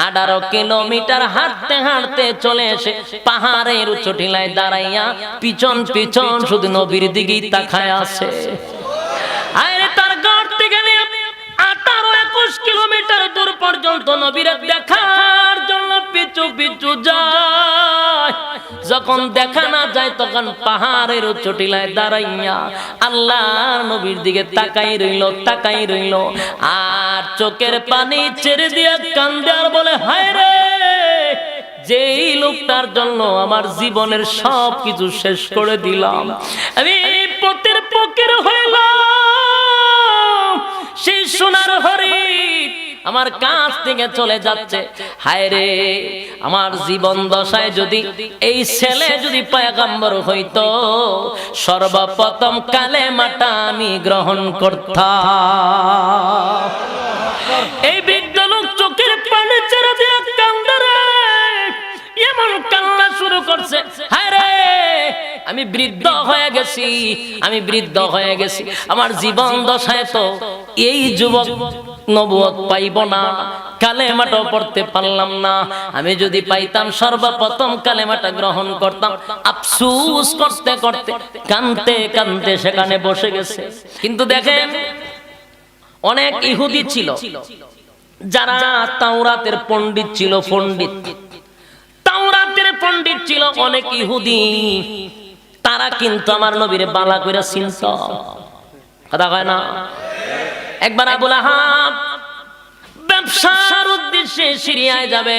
18 kilometre হাঁটতে হাঁটতে চলে এসে পাহাড়ের উঁচু টিলায় দাঁড়াইয়া পিছন পিছন শুধু নবীর দিকেই তাকায় আছে। আরে তার ঘর থেকে 18-21 কিলোমিটার দূর পর্যন্ত নবীর দেখার জন্য পিছু পিছু যায়। যখন দেখা না যায় তখন পাহাড়ের উঁচু টিলায় দাঁড়াইয়া আল্লাহর নবীর দিকে তাকাই রইল আর চোখের পানি ছেড়ে দিয়ে কান্দে আর বলে, হায় রে, যেই লোকটার জন্য আমার জীবনের সব কিছু শেষ করে দিলাম, আমি পথের ফকির হইলাম, সেই সোনার হরিণ আমার কাছ থেকে চলে যাচ্ছে। হায় রে, আমার জীবন দশায় যদি এই ছেলে যদি পয়গম্বর হইতো, সর্বপ্রথম কালেমাটা আমি গ্রহণ করতাম। এই বৃদ্ধ লোক চোখের পানি ছেড়ে দিয়ে কান্দে রে, এমন কান্না শুরু করছে, হায় রে, আমি বৃদ্ধ হয়ে গেছি, আমার জীবন দশায় তো এই যুবক নবুয়ত পাইব না, কালেমাটা পড়তে পারলাম না, আমি যদি পাইতাম সর্বপ্রথম কালেমাটা গ্রহণ করতাম। আফসোস করতে করতে কাঁদতে কাঁদতে সেখানে বসে গেছে। কিন্তু দেখেন, অনেক ইহুদি ছিল যারা তাওরাতের পণ্ডিত ছিল, তাওরাতের পণ্ডিত ছিল অনেক ইহুদি, তারা কিন্তু আমার নবীরে বালা কইরা চিনত। কথা কয় না? একবার আবু লাহাব ব্যবসার উদ্দেশ্যে সিরিয়ায় যাবে।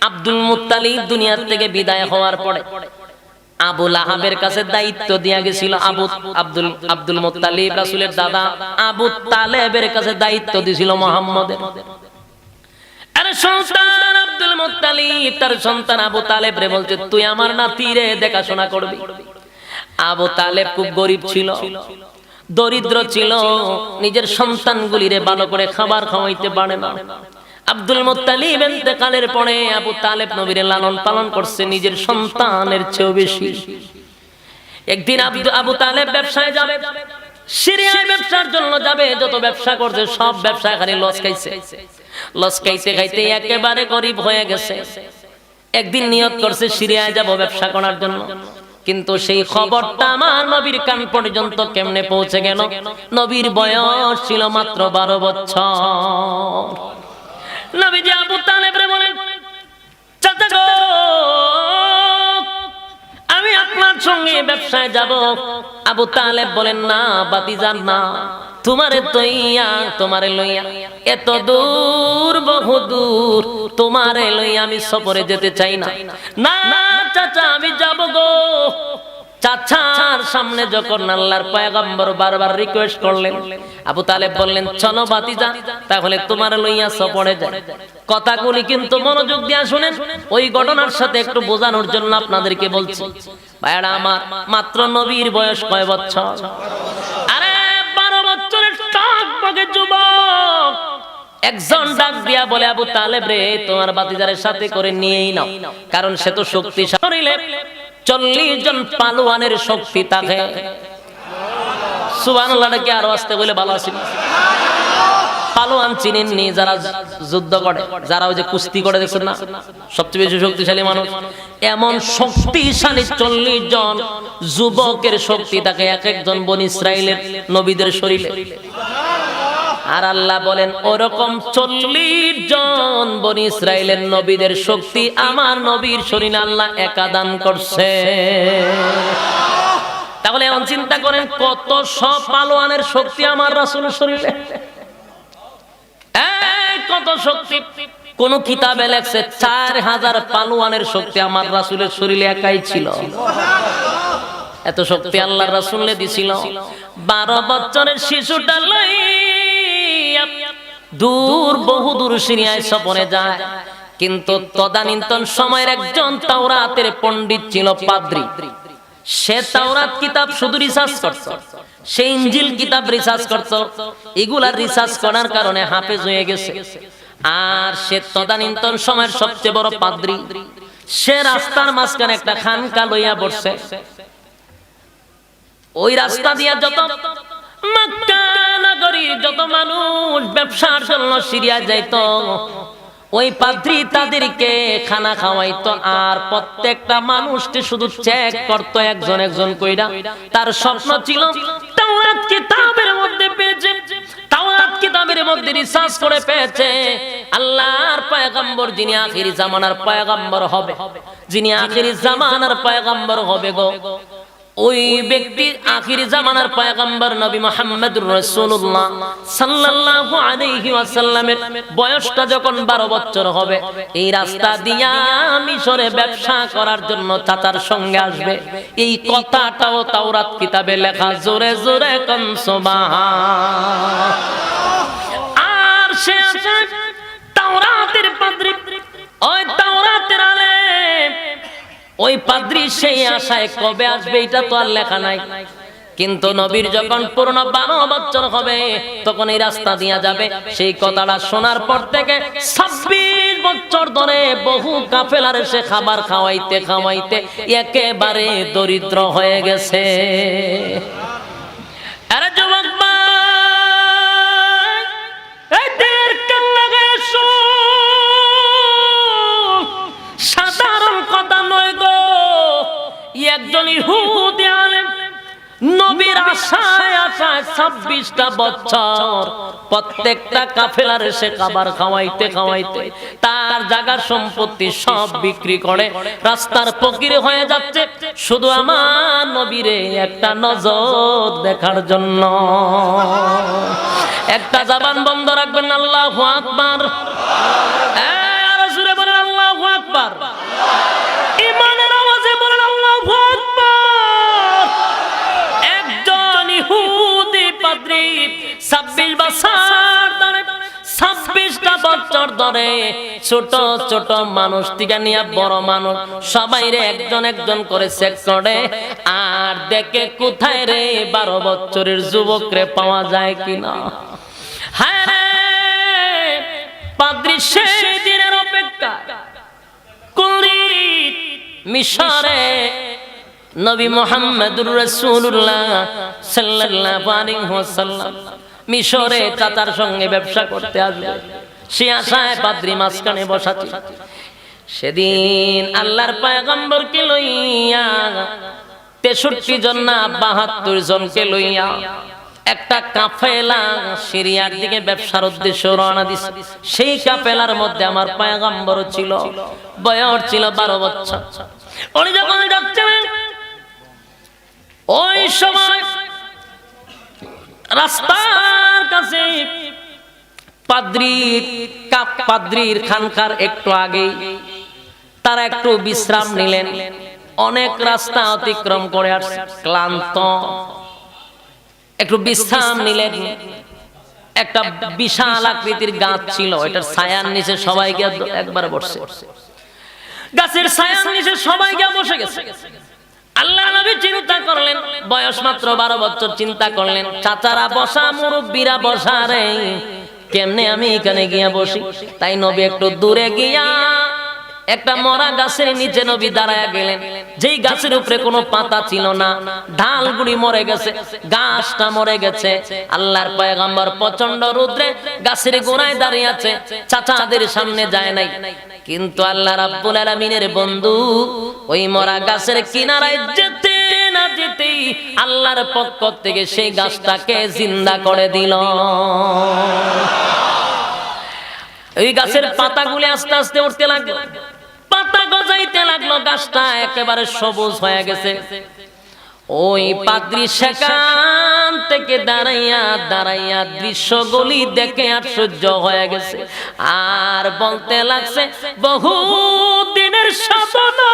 আব্দুল মুত্তালিব দুনিয়া থেকে বিদায় হওয়ার পরে আবু লাহাবের কাছে দায়িত্ব দিয়া গেছিল আব্দুল মুত্তালিব, রাসূলের দাদা আবু তালেবের কাছে দায়িত্ব দিছিল মুহাম্মদের। আরে সন্তান আব্দুল মুত্তালিব তার সন্তান আবু তালেব রে বলছে, তুই আমার নাতিরে দেখাশোনা করবি। আবু তালেব খুব গরিব ছিল, দরিদ্র ছিল, নিজের সন্তানগুলিরে ভালো করে খাবার খাওয়াইতে পারে না। আব্দুল মুত্তালিব ইন্তেকালের পরে আবু তালেব নবীর লালন পালন করছে নিজের সন্তানের চেয়েও বেশি। একদিন আবু তালেব ব্যবসায় যাবে, সিরিয়ায় ব্যবসার জন্য যাবে। যত ব্যবসা করছে সব ব্যবসায় খালি লস খাইতে খাইতে একেবারে গরিব হয়ে গেছে। একদিন নিয়ত করছে সিরিয়ায় যাব ব্যবসা করার জন্য, কিন্তু সেই খবরটা আমার নবীর কান পর্যন্ত কেমনে পৌঁছে গেল? নবীর বয়স ছিল মাত্র 12 বছর। নবীজি আবু তালেবরে বলেন, চাচা গো, আমি আপনার সঙ্গে ব্যবসায় যাব। আবু তালেব বলেন, না বাতিজান, না, তোমারে লইয়া এত দূর, বহু দূর, তোমারে লইয়া আমি সফরে যেতে চাই না। না চাচা, আমি যাব গো। চাচার সামনে যখন আল্লাহর পয়গম্বর বারবার রিকোয়েস্ট করলেন, আবু তালেব বললেন, চলো বাতিজা, তাহলে তোমার লইয়া সফরে যায়। কথাগুলি কিন্তু মনোযোগ দিয়ে শুনেন, ওই ঘটনার সাথে একটু বোঝানোর জন্য আপনাদেরকে বলছি। ভাইরা আমার, মাত্র নবীর বয়স কয় বছর? আরে 12 বছরের টকবগে যুবক একজন ডাক দিয়া বলে, আবু তালেব রে, তোমার বাতিজারের সাথে করে নিয়েই নাও, কারণ সে তো শক্তিশালী, 40 জন পালোয়ানের শক্তি থাকে। সুবহানাল্লাহ, কি আরো আসতে বলে ভালো আছিল? পালোয়ান চিনেননি? যারা যুদ্ধ করে, যারা ওই যে কুস্তি করে, দেখছেন না, সবচেয়ে বেশি শক্তিশালী মানুষ। এমন শক্তিশালী 40 জন যুবকের শক্তি থাকে এক একজন বনি ইসরাইলের নবীদের শরীরে। আর আল্লাহ বলেন, ওরকম 40 জন বনি ইসরাইলের নবীদের শক্তি আমার নবীর শরীরে আল্লাহ একা দান করছে। তাহলে এখন চিন্তা করেন, কত সব পালোয়ানের শক্তি আমার রাসূলের শরীরে, কত শক্তি। কোন কিতাবে লেখছে 4000 পালোয়ানের শক্তি আমার রাসূলের শরীরে একাই ছিল। এত শক্তি আল্লাহর রাসূলে দিছিল। 12 বছরের শিশুটা বহু দূর সিরিয়ায় সফরে যায়। কিন্তু তদানীন্তন সময়ের একজন তাওরাতের পণ্ডিত ছিল, পাদ্রী। সে তাওরাত কিতাব শুধু রিসার্চ করত, সে ইনজিল কিতাব রিসার্চ করত। এগুলা রিসার্চ করার কারণে হাফেজ হয়ে গেছে। আর সে তদানীন্তন সময়ের সবচেয়ে বড় পাদ্রী। সে রাস্তার মাঝখানে একটা খানকা লইয়া বসছে। ওই রাস্তা দিয়া যত মক্কা নগরীর যত মানুষ ব্যবসার জন্য সিরিয়া যাইতো, ওই পাদ্রী তাদেরকে খানা খাওয়াইতো আর প্রত্যেকটা মানুষকে শুধু চেক করতো একজন একজন কইরা। তার স্বপ্ন ছিল তাওরাত কিতাবের মধ্যে পেয়েছে, তাওরাত কিতাবের মধ্যে রিসার্চ করে পেয়েছে আল্লাহর পয়গম্বর যিনি আখিরি জামানার পয়গম্বর হবে, যিনি আখিরি জামানার পয়গম্বর হবে গো, ওই ব্যক্তি আখিরি জামানার পয়গম্বর নবী মুহাম্মদুর রাসূলুল্লাহ সাল্লাল্লাহু আলাইহি ওয়াসাল্লামের বয়সটা যখন 12 বছর হবে, এই রাস্তা দিয়া মিশরে ব্যবসা করার জন্য চাচার সঙ্গে আসবে। এই কথাটাও তাওরাত কিতাবে লেখা, জোরে জোরে কোন সুবহান। আর সে আছে তাওরাতের পাদ্রী, ওই তাওরাতের আলেম, ওই পাদ্রী সেই আশায় কবে আসবে এটা তো আর লেখা নাই। কিন্তু নবীর যখন পূর্ণ 12 বছর হবে তখন এই রাস্তা দিয়া যাবে। সেই কথাটা শোনার পর থেকে 26 বছর ধরে বহু কাফেলার সে খাবার খাওয়াইতে খাওয়াইতে একেবারে দরিদ্র হয়ে গেছে। আরে যুবক ভাই, এই দের কান্না গেছো, সাধারণ কথা নয় গো। একজন ইহুদি আলেম নবীর আশায় আশায় 26টা বছর প্রত্যেকটা কাফেলার সে খাবার খাওয়াইতে খাওয়াইতে তার জায়গা সম্পত্তি সব বিক্রি করে রাস্তার ফকির হয়ে যাচ্ছে শুধু আমার নবীরে একটা নজর দেখার জন্য। একটা জবান বন্ধ রাখবেন, আল্লাহু আকবার। আরো জোরে বলেন আল্লাহু আকবার। ঈমানের আওয়াজে বলেন আল্লাহু আকবার। একজন ইহুদি পাদ্রী 26 বছর ধরে 26টা বছর ধরে ছোট ছোট মানুষ থেকে নিয়ে বড় মানুষ সবাই রে একজন একজন করে চেক করে আর দেখে কোথায় রে 12 বছরের যুবক রে পাওয়া যায় কিনা। হ্যাঁ, পাদ্রী সেই দিনের অপেক্ষা করি। মিশরে নবী মুহাম্মদুর রাসূলুল্লাহ সাল্লাল্লাহু আলাইহি ওয়াসাল্লাম মিশরে চাচার সঙ্গে ব্যবসা করতে আসবে, সে আশায় পাদ্রী মাঝখানে বসাছে। সেদিন আল্লাহর পয়গম্বরকে লইয়া 63 জন না 72 জনকে লইয়া একটা কাফেলা সিরিয়ার দিকে ব্যবসার উদ্দেশ্যে রওনা দিছে। সেই কাফেলার মধ্যে আমার পয়গম্বর ছিল, বয়স ছিল 12 বছর। উনি যখন যাচ্ছেন ওই সময় রাস্তার কাছে পাদ্রীর খানকার একটু আগে তারা একটু বিশ্রাম নিলেন। অনেক রাস্তা অতিক্রম করে আসছে, ক্লান্ত, একটু বিশ্রাম নিলেন। একটা বিশাল আকৃতির গাছ ছিল, এটার ছায়ার নিচে সবাই গিয়ে একবার বসে, গাছের ছায়ার নিচে সবাই গিয়ে বসে গেছে। আল্লাহ নবী চিন্তা করলেন, বয়স মাত্র 12 বছর, চিন্তা করলেন চাচারা বসা, মুরব্বীরা বসা, রে কেমনে আমি এখানে গিয়া বসি। তাই নবী একটু দূরে গিয়া একটা মরা গাছের নিচে নবী দাঁড়ায়া গেলেন। যেই গাছের উপরে কোনো পাতা ছিল না, ঢালগুলি মরে গেছে, গাছটা মরে গেছে। আল্লাহর পয়গম্বর প্রচন্ড রৌদ্রে গাছের গোড়ায় দাঁড়িয়ে আছে, চাচাদের সামনে যায় নাই। কিন্তু আল্লাহ রাব্বুল আলামিনের বন্ধু ওই মরা গাছের কিনারায় যেতে না যেতেই আল্লাহর পক্ষ থেকে সেই গাছটাকে জিন্দা করে দিল। ওই গাছের পাতাগুলি আস্তে আস্তে উঠতে লাগলো, পাতা গজাইতে লাগলো, গাছটা একেবারে সবুজ হয়ে গেছে। ওই পাদ্রী সেখান থেকে দাঁড়াইয়া দাঁড়াইয়া দৃশ্যগুলি দেখে আশ্চর্য হয়ে গেছে আর বলতে লাগছে, বহু দিনের সাধনা,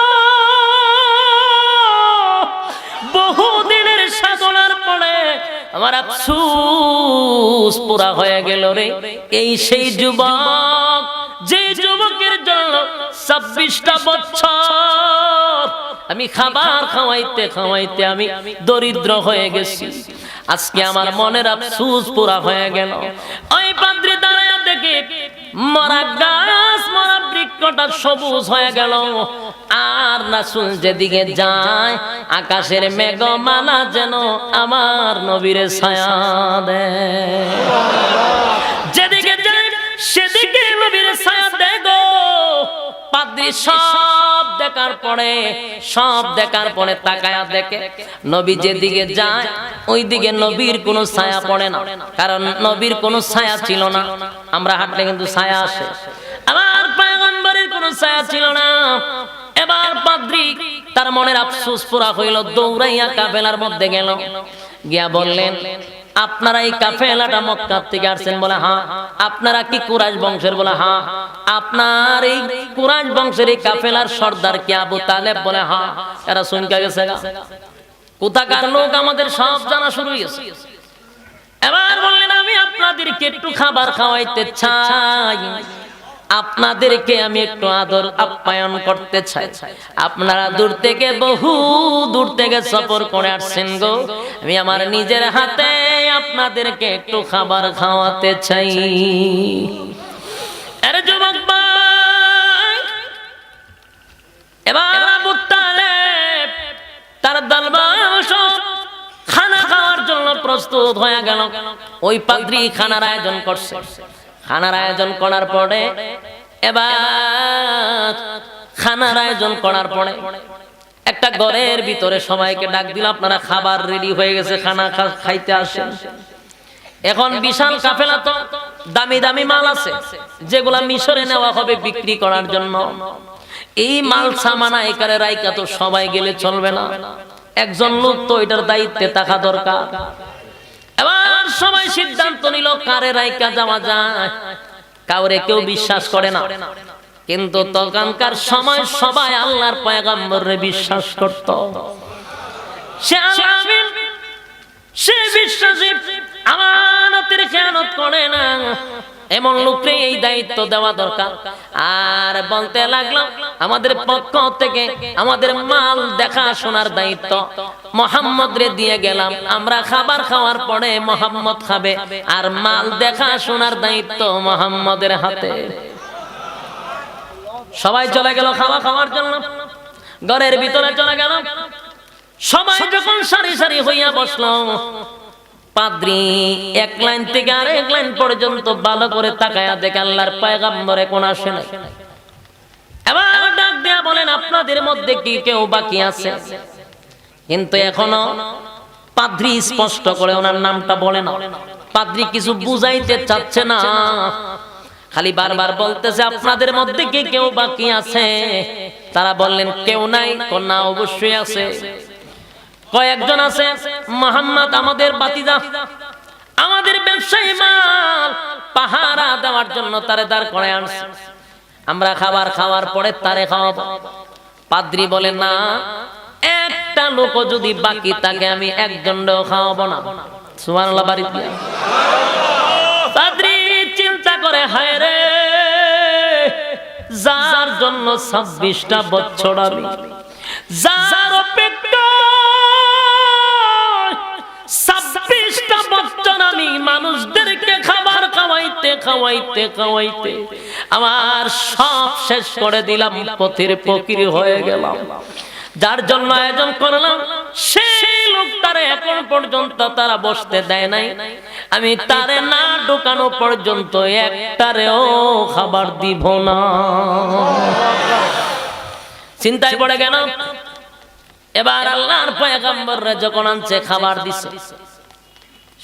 বহু দিনের সাধনার পরে আমার আফসোস পুরা হয়ে গেল রে। এই সেই যুবক, যে যুবকের জন্য 26টা বছর আমি খাবার খাওয়াইতে খাওয়াইতে আমি দরিদ্র হয়ে গেছি, আজকে আমার মনের আফসোস পুরা হয়ে গেল। ওই পাদ্রী দাঁড়ায়া দেখে মরা গাছ, মরা বৃক্ষটা সবুজ হয়ে গেল। আর রাসূল যেদিকে যায় আকাশের মেঘমালা যেন আমার নবীরে ছায়া দেয়। যেদিকে যায় সেদিকে নবীরে ছায়া দেয় গো। পাদ্রী সব দেখার পরে তাকায়া দেখে নবী যেদিকে যায় ওই দিকে নবীর কোনো ছায়া পড়ে না, কারণ নবীর কোনো ছায়া ছিল না। আমরা হাঁটলে কিন্তু ছায়া আসে, আমার পয়গম্বরের কোনো ছায়া ছিল না। এবার পাদ্রী তার মনের আফসোস পুরা হইল, দৌড়াইয়া কাফেলার মধ্যে গেল, গিয়া বললেন, আপনারা এই কাফেলাটা মক্কা থেকে আসছেন? বলে হ্যাঁ। আপনারা কি কুরাইশ বংশের? বলে হ্যাঁ। আপনার এই কুরাইশ বংশের এই কাফেলার সর্দার কি আবু তালেব? বলে হ্যাঁ। এরা শুনকা গেছে, কোথাকার লোক আমাদের সব জানা শুরু হয়েছে। এবার বললেন, আমি আপনাদেরকে একটু খাবার খাওয়াইতে চাই, আপনাদেরকে আমি একটু আদর আপ্যায়ন করতে চাই। আপনারা বহু দূর থেকে সফর করে আসছেন গো, আমি আমার নিজের হাতে আপনাদেরকে একটু খাবার খাওয়াতে চাই। আরে যুবক ভাই, এবার আবু তালেব তার দরবার সব খানা খাওয়ার জন্য প্রস্তুত হয়ে গেল। ওই পাদ্রী খানার আয়োজন করছে। খানার আয়োজন করার পরে একটা ঘরের ভিতরে সবাইকে ডাক দিল, আপনারা খাবার রেডি হয়ে গেছে, খানা খাইতে আসেন। এখন বিশাল কাফেলা, তো দামি দামি মাল আছে যেগুলা মিশরে নেওয়া হবে বিক্রি করার জন্য। এই মাল সামানা এখানে রাইকা তো সবাই গেলে চলবে না, একজন লোক তো এটার দায়িত্বে থাকা দরকার। এবার সবাই সিদ্ধান্ত নিল কারে রাইকা যাওয়া যায়। কাউরে কেউ বিশ্বাস করে না, কিন্তু তখনকার সময় সবাই আল্লাহর পয়গম্বরে বিশ্বাস করত। সে বিশ্বাসী, আমানতের খেয়ানত করে না, এমন লোককে এই দায়িত্ব দেওয়া দরকার। আর বলতে লাগলো, আমাদের পক্ষ থেকে আমাদের মাল দেখাশোনার দায়িত্ব মুহাম্মদ রে দিয়ে গেলাম, আমরা খাবার খাওয়ার পরে মুহাম্মদ খাবে, আর মাল দেখাশোনার দায়িত্ব মুহাম্মদের হাতে। সবাই চলে গেল খাওয়ার জন্য, ঘরের ভিতরে চলে গেল। সবাই যখন সারি সারি হইয়া বসলো, পাদ্রী এক লাইন থেকে আরেক লাইন পর্যন্ত ভালো করে তাকায়া দেখে আল্লাহর পয়গম্বরে কোন আসে না। এবার ডাক দেয়া বলেন, আপনাদের মধ্যে কি কেউ বাকি আছে? কিন্তু এখনো পাদ্রী স্পষ্ট করে ওনার নামটা বলে না। পাদ্রী কিছু বুঝাইতে চাচ্ছে না, খালি বারবার বলতেছে, আপনাদের মধ্যে কি কেউ বাকি আছে? তারা বললেন, কেউ নাই। না, অবশ্যই আছে, কয়েকজন আছে। মুহাম্মদ আমাদের বাতিজা, আমাদের ব্যবসায়ী মাল পাহারা দেওয়ার জন্য তারে দাঁড় করে আনছে, আমরা খাবার খাওয়ার পরে তারে খাওয়াবো। পাদ্রী বলে, না, একটা লোক যদি বাকি থাকে আমি একজনও খাওয়াবো না। সুবহানাল্লাহ। বাড়িতে পাদ্রী চিন্তা করে, হায় রে, যার জন্য 26টা বছর আমি, যার অপেক্ষা 26টা বছর আমি মানুষদেরকে খাবার খাওয়াইতে আমার সব শেষ করে দিলাম, পথের ফকির হয়ে গেলাম। যার জন্য আয়োজন করলাম সেই লোকটারে এখন পর্যন্ত তারা বসতে দেয় নাই, আমি তারে না ঢোকানো পর্যন্ত একটারেও খাবার দিব না। চিন্তায় পড়ে গেল। এবার আল্লাহর পয়গম্বররা যখন আনছে খাবার দিছে,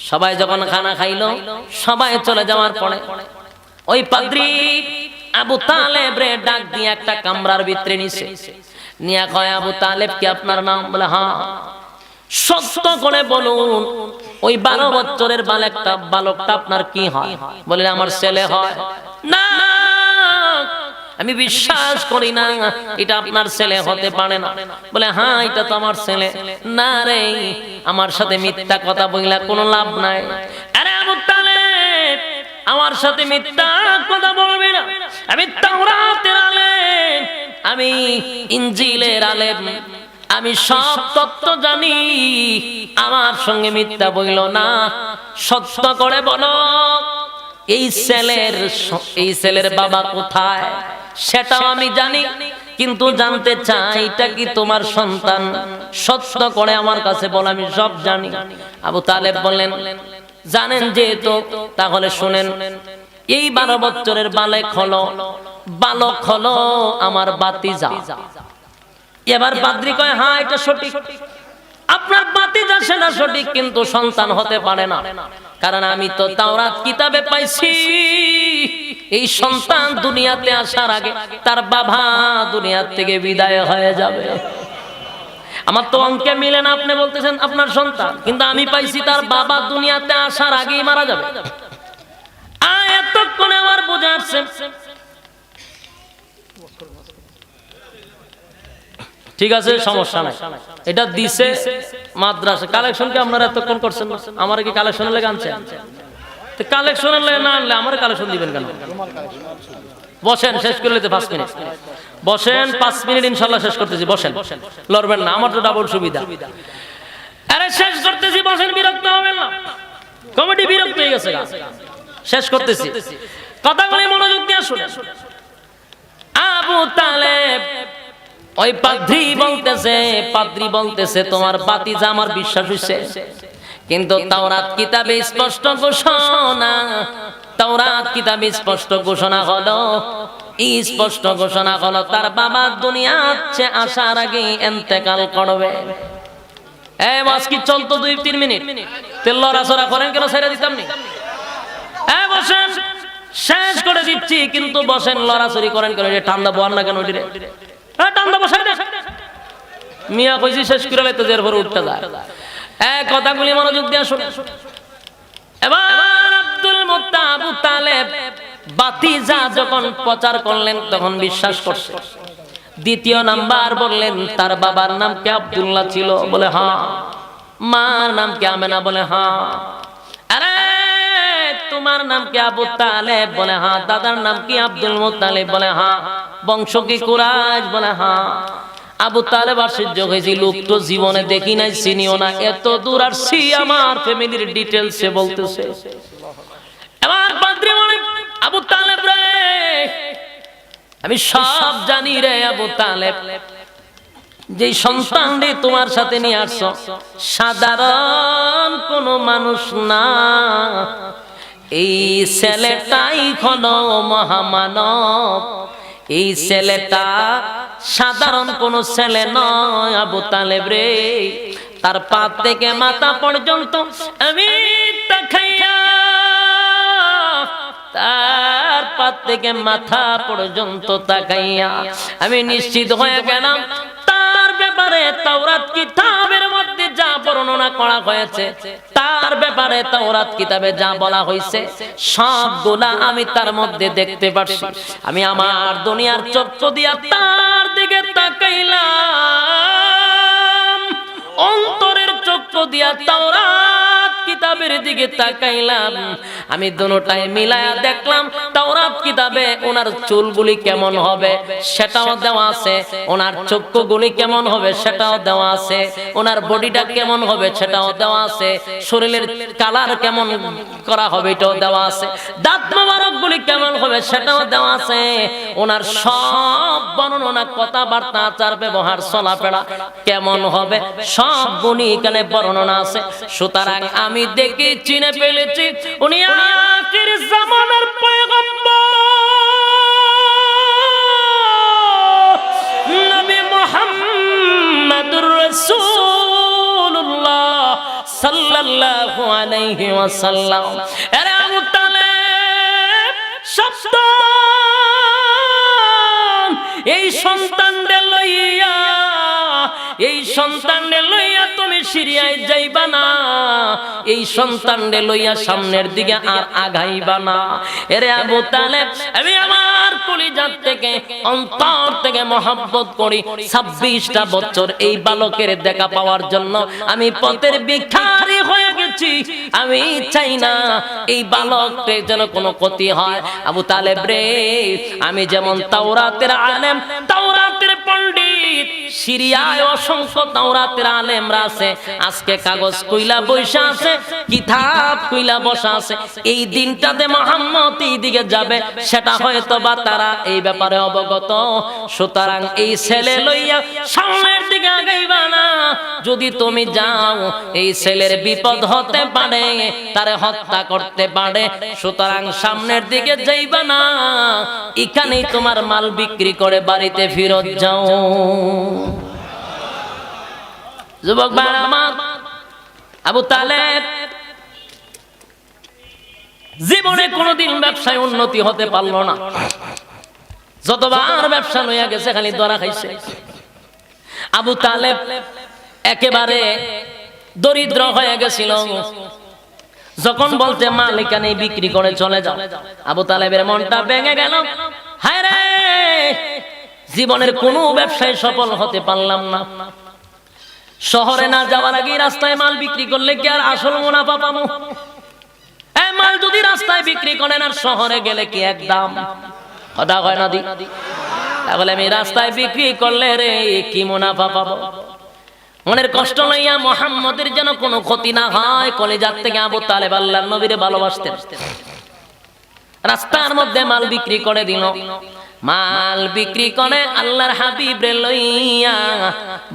সবাই যখন খানা খাইলো, সবাই চলে যাওয়ার পরে ওই পাদ্রী আবু তালেব রে ডাক দিয়ে একটা কামরার ভিতরে নিছে, নিয়া কয়, আবু তালেব কি আপনার নাম? বলে হ্যাঁ। সত্য করে বলুন, ওই 12 বছরের বালকটা আপনার কি হয়? বলে আমার ছেলে হয়। না, আমি বিশ্বাস করি না, এটা আপনার ছেলে হতে পারে না। বলে হ্যাঁ, এটা তো আমার ছেলে। না রে, আমার সাথে মিথ্যা কথা বইলা কোনো লাভ নাই। আরে আবু তালেব, আমার সাথে মিথ্যা কথা বলবি না। আমি তাওরাতের আলেম, আমি ইনজিলের আলেম, আমি সব তত্ত্ব জানি। আমার সঙ্গে মিথ্যা বইল না, সত্য করে বলো, এই ছেলের বাবা কোথায় সেটাও আমি জানি, কিন্তু জানতে চাই এটা কি তোমার সন্তান? সত্য করে আমার কাছে বল, আমি সব জানি। আবু তালেব বললেন, জানেন যেহেতু তাহলে শুনেন, এই 12 বছরের বালক হলো আমার ভাতিজা। এবার পাদ্রী কয় হ্যাঁ এটা সঠিক, আপনার ভাতিজা সেটা সঠিক, কিন্তু সন্তান হতে পারে না, কারণ আমি তো তাওরাত কিতাবে পাইছি এই সন্তান দুনিয়াতে আসার আগে তার বাবা দুনিয়া থেকে বিদায় হয়ে যাবে। আমার তো অঙ্কে মিলে না, আপনি বলতেছেন আপনার সন্তান, কিন্তু আমি পাইছি তার বাবা দুনিয়াতে আসার আগেই মারা যাবে। এতক্ষণে আমার বোঝা আসছে, ঠিক আছে সমস্যা নাই, এটা দিছে মাদ্রাসা। কালেকশন কি আপনারা এতক্ষণ করছেন? আমার কি কালেকশনের লেগে আনছেন? কালেকশনের লেগে না আনলে আমার কালেকশন দিবেন কেন? বসেন, শেষ করে নিতে 5 মিনিট বসেন, 5 মিনিট ইনশাল্লাহ শেষ করতেছি। বসেন, লড়বেন না, আমার তো ডাবল সুবিধা। আরে শেষ করতেছি, বসেন, বিরক্ত হবেন না, কমিটি বিরক্ত হয়ে গেছে। শেষ করতেছি, কথাগুলি মনোযোগ দিয়ে শুনেন। আবু তালেব ওই পাদ্রী বলতেছে তোমার ভাতিজা আমার বিশ্বাস হইছে, কিন্তু তাওরাত কিতাবে স্পষ্ট ঘোষণা, তার বাবা দুনিয়াতে আসার আগে ইন্তেকাল করবে। এই মাস কি চলতো 2-3 মিনিট, তেল লড়াচড়া করেন কেন? ছেড়ে দিতাম নি। বসেন, শেষ করে দিচ্ছি, কিন্তু বসেন, লড়াচড়ি করেন কেন? ঠান্ডা বোয়ার না কেন? ঠান্ডা বসাই দে মিয়া, কইছি শেষ করে লাইতো, এর পরে উঠতে যায়। কথাগুলি মনোযোগ দিয়ে শুনে। এবার আব্দুল মুত্তালিব আবু তালেব ভাতিজা যখন প্রচার করলেন তখন বিশ্বাস করছে। দ্বিতীয় নাম্বার বললেন তার বাবার নাম কি আব্দুল্লাহ ছিল? বলে হ্যাঁ। মার নাম কি আমেনা? বলে হ্যাঁ। আরে তোমার নাম কি আবু তালেব? বলে হ্যাঁ। দাদার নাম কি আব্দুল মুত্তালিব? বলে হ্যাঁ। বংশ কি কুরাইশ? বলে হ্যাঁ। আবু তালেব আশ্চর্য হয়েছে, লোক তো জীবনে দেখি নাই, চিনিও না, এত দূর আসছি, আমার ফ্যামিলির ডিটেইলসে বলতেছে। এবার পাদ্রী বলে আবু তালেব রে, আমি সব জানি রে আবু তালেব, যে সন্তান রে তোমার সাথে নিয়ে আসছো সাধারণ কোন মানুষ না, এই ছেলেটাই হলো মহামানব, এই ছেলেটা সাধারণ কোন ছেলে নয়। আবু তালেব রে, তার পা থেকে মাথা পর্যন্ত আমি তাকাইয়া, তার পা থেকে মাথা পর্যন্ত তাকাইয়া আমি নিশ্চিত হয়ে গেলাম তার ব্যাপারে তাওরাত কিতাবের মধ্যে যা বর্ণনা করা হয়েছে, তার ব্যাপারে তাওরাত কিতাবে যা বলা হয়েছে সবগুলা আমি তার মধ্যে দেখতে পাচ্ছি। আমি আমার দুনিয়ার চক্ষু দিয়া তার দিকে তাকাইলাম, অন্তরের চক্ষু দিয়া তাওরাত কিতাবের দিকে তাকাইলাম, আমি দুটোটাই মিলায়া দেখলাম তাওরাত কিতাবে ওনার চুলগুলি কেমন হবে সেটাও দেওয়া আছে, ওনার চক্ষুগুলি কেমন হবে সেটাও দেওয়া আছে, ওনার বডিটা কেমন হবে সেটাও দেওয়া আছে, শরীরের কালার কেমন করা হবে এটাও দেওয়া আছে, দাঁত মোবারকগুলি কেমন হবে সেটাও দেওয়া আছে, ওনার সব বর্ণনা, কথাবার্তা, আচার ব্যবহার, চলাফেরা কেমন হবে সব গুণই এখানে বর্ণনা আছে। সুতরাং আমি দেখে চিনে ফেলেছি উনি আখির জামানার পয়গম্বর নবী মুহাম্মদুর রাসূলুল্লাহ সাল্লাল্লাহু আলাইহি ওয়াসাল্লাম। আরে আবু তালেব সন্তান, এই সন্তানদের লইয়া, এই সন্তানদের লইয়া তুমি সিরিয়ায় যাইবা না, এই সন্তানদের লইয়া সামনের দিকে আর আগাইবা না। এরে আবু তালেব, আমি আমার কলিজার থেকে, অন্তর থেকে মহব্বত করি। 26টা বছর এই বালকের দেখা পাওয়ার জন্য আমি পথের ভিখারি হয়ে গেছি। আমি চাই না এই বালকদের যেন কোনো ক্ষতি হয়। আবু তালেব রে, আমি যেমন তাওরাতের আলেম, তাওরাতের পণ্ডিত, পণ্ডিত, সিরিয়ায় অসংখ্য তাওরাতের আলেমরা আছে, আজকে কাগজ কইলা বৈশা আছে, কিতাব কইলা বসা আছে। এই দিনটাতে মুহাম্মদ এই দিকে যাবে সেটা হয়তো বা তারা এই ব্যাপারে অবগত। সুতরাং এই ছেলে লইয়া সামনের দিকে আগাইবা না। যদি তুমি যাও এই ছেলের বিপদ হতে পারে, তারে হত্যা করতে পারে। সুতরাং সামনের দিকে যাইবা না, এখানেই তোমার মাল বিক্রি করে বাড়িতে ফিরত যাও। যুবক ভাইরা আমার, আবু তালেব জীবনে কোনোদিন ব্যবসায় উন্নতি হতে পারলো না। যতবার ব্যবসা লইয়া গেছে খালি ধরা খাইছে। আবু তালেব একেবারে দরিদ্র হয়ে গেছিল। যখন বলতে মালিক নেই বিক্রি করে চলে যাও, আবু তালেবের মনটা ভেঙে গেল। হায় রে, জীবনের কোনো ব্যবসায় সফল হতে পারলাম না। শহরে না যাওয়ার আগে রাস্তায় মাল বিক্রি করলে কি আর আসল মুনাফা পাবো? এই মাল যদি রাস্তায় বিক্রি করেন আর শহরে গেলে কি এক দাম? কথা হয় না দি? তাহলে আমি রাস্তায় বিক্রি করলে রে কি মুনাফা পাবো? মনের কষ্ট লইয়া মুহাম্মদের যেন কোনো ক্ষতি না হয়, কলিজার থেকে আবু তালেব আল্লাহর নবীরে ভালোবাসতেন। রাস্তার মধ্যে মাল বিক্রি করে দিল। মাল বিক্রি করে আল্লাহর হাবিব রে লইয়া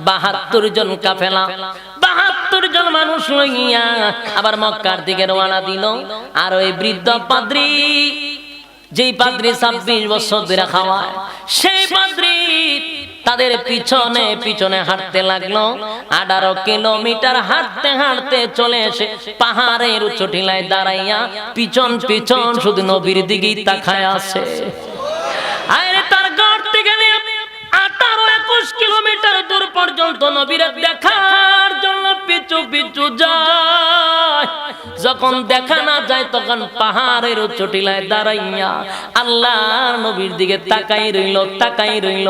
৭২ জন কাফেলা, ৭২ জন মানুষ লইয়া আবার মক্কার দিকে রওনা দিল। আর ওই বৃদ্ধ পাদ্রী, যেই পাদ্রী ২৬ বছর ধরে খাওয়ায়, সেই পাদ্রী তাদের পিছনে পিছনে হাঁটতে লাগলো। ১৮ কিলোমিটার হাঁটতে হাঁটতে চলে এসে পাহাড়ের উঁচু টিলায় দাঁড়াইয়া পিছন পিছন শুধু নবীর দিকেই তাকায় আছে। আরে তার ঘর থেকে ১৮-২১ কিলোমিটার দূর পর্যন্ত নবীর দেখার জন্য পিছু পিছু যায়। যখন দেখা না যায় তখন পাহাড়ের উঁচু টিলায় দাঁড়াইয়া আল্লাহর নবীর দিকে তাকাই রইল, তাকাই রইল।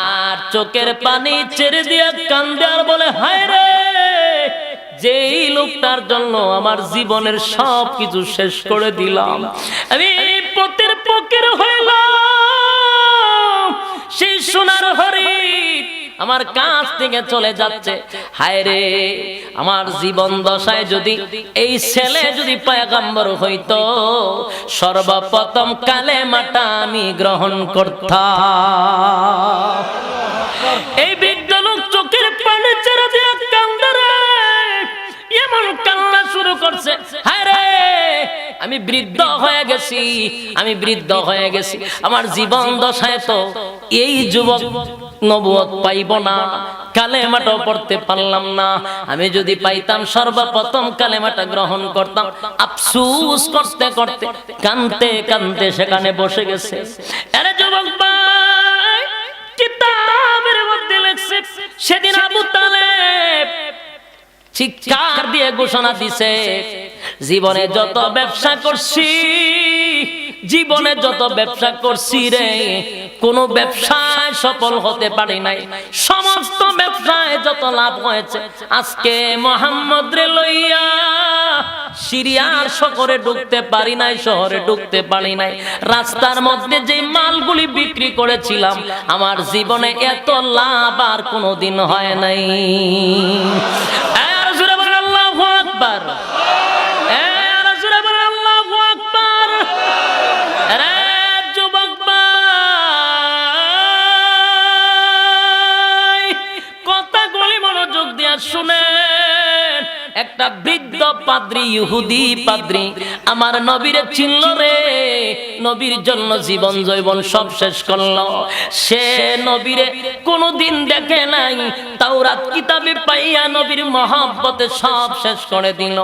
আর চোখের পানি ছেড়ে দিয়ে কান্দে আর বলে, হায় রে, যেই লোকটার জন্য আমার জীবনের সব কিছু শেষ করে দিলাম, আমি পথের ফকির হইলাম। সেই সোনার হরিণ আমার কাছ থেকে চলে যাচ্ছে। হায় রে, আমার জীবন দশায় যদি এই ছেলে যদি পয়গম্বর হইতো, সর্বপ্রথম কালেমাটা আমি গ্রহণ করতাম। এই বৃদ্ধ লোক চোখের পানি ছেড়ে দিয়ে কান্দে রে, এমন কান্না শুরু করছে। হায় রে, আমি বৃদ্ধ হয়ে গেছি, আমি বৃদ্ধ হয়ে গেছি। আমার জীবন দশায় তো এই যুবক নবুয়ত পাইব না, কালেমাটা পড়তে পারলাম না। আমি যদি পাইতাম সর্বপ্রথম কালেমাটা গ্রহণ করতাম। আফসোস করতে করতে কাঁদতে কাঁদতে সেখানে বসে গেছে। আরে যুবক ভাই, কিতাবের মধ্যে লেখছে সেদিন আবু তালেব চিৎকার দিয়ে ঘোষণা দিছে, জীবনে যত ব্যবসা করছি, জীবনে যত ব্যবসা করছি রে, কোন ব্যবসায় সফল হতে পারি নাই। সমস্ত ব্যবসায় যত লাভ হয়েছে আজকে মুহাম্মদ রে লইয়া সিরিয়ার শহরে ঢুকতে পারি নাই, শহরে ঢুকতে পারি নাই। রাস্তার মধ্যে যে মালগুলি বিক্রি করেছিলাম, আমার জীবনে এত লাভ আর কোনোদিন হয় নাই। আল্লাহু আকবার, আল্লাহু আকবার। যুবক ভাই, কথাগুলি মনোযোগ দিয়ে শুনেন। একটা বৃদ্ধ পাদ্রী, ইহুদি পাদ্রী আমার নবীরে চিনল রে, নবীর জন্য জীবন জৈবন সব শেষ করলো। সে নবীরে কোনোদিন দেখে নাই, তাওরাত কিতাবে পাইয়া নবীর মহব্বতে সব শেষ করে দিল।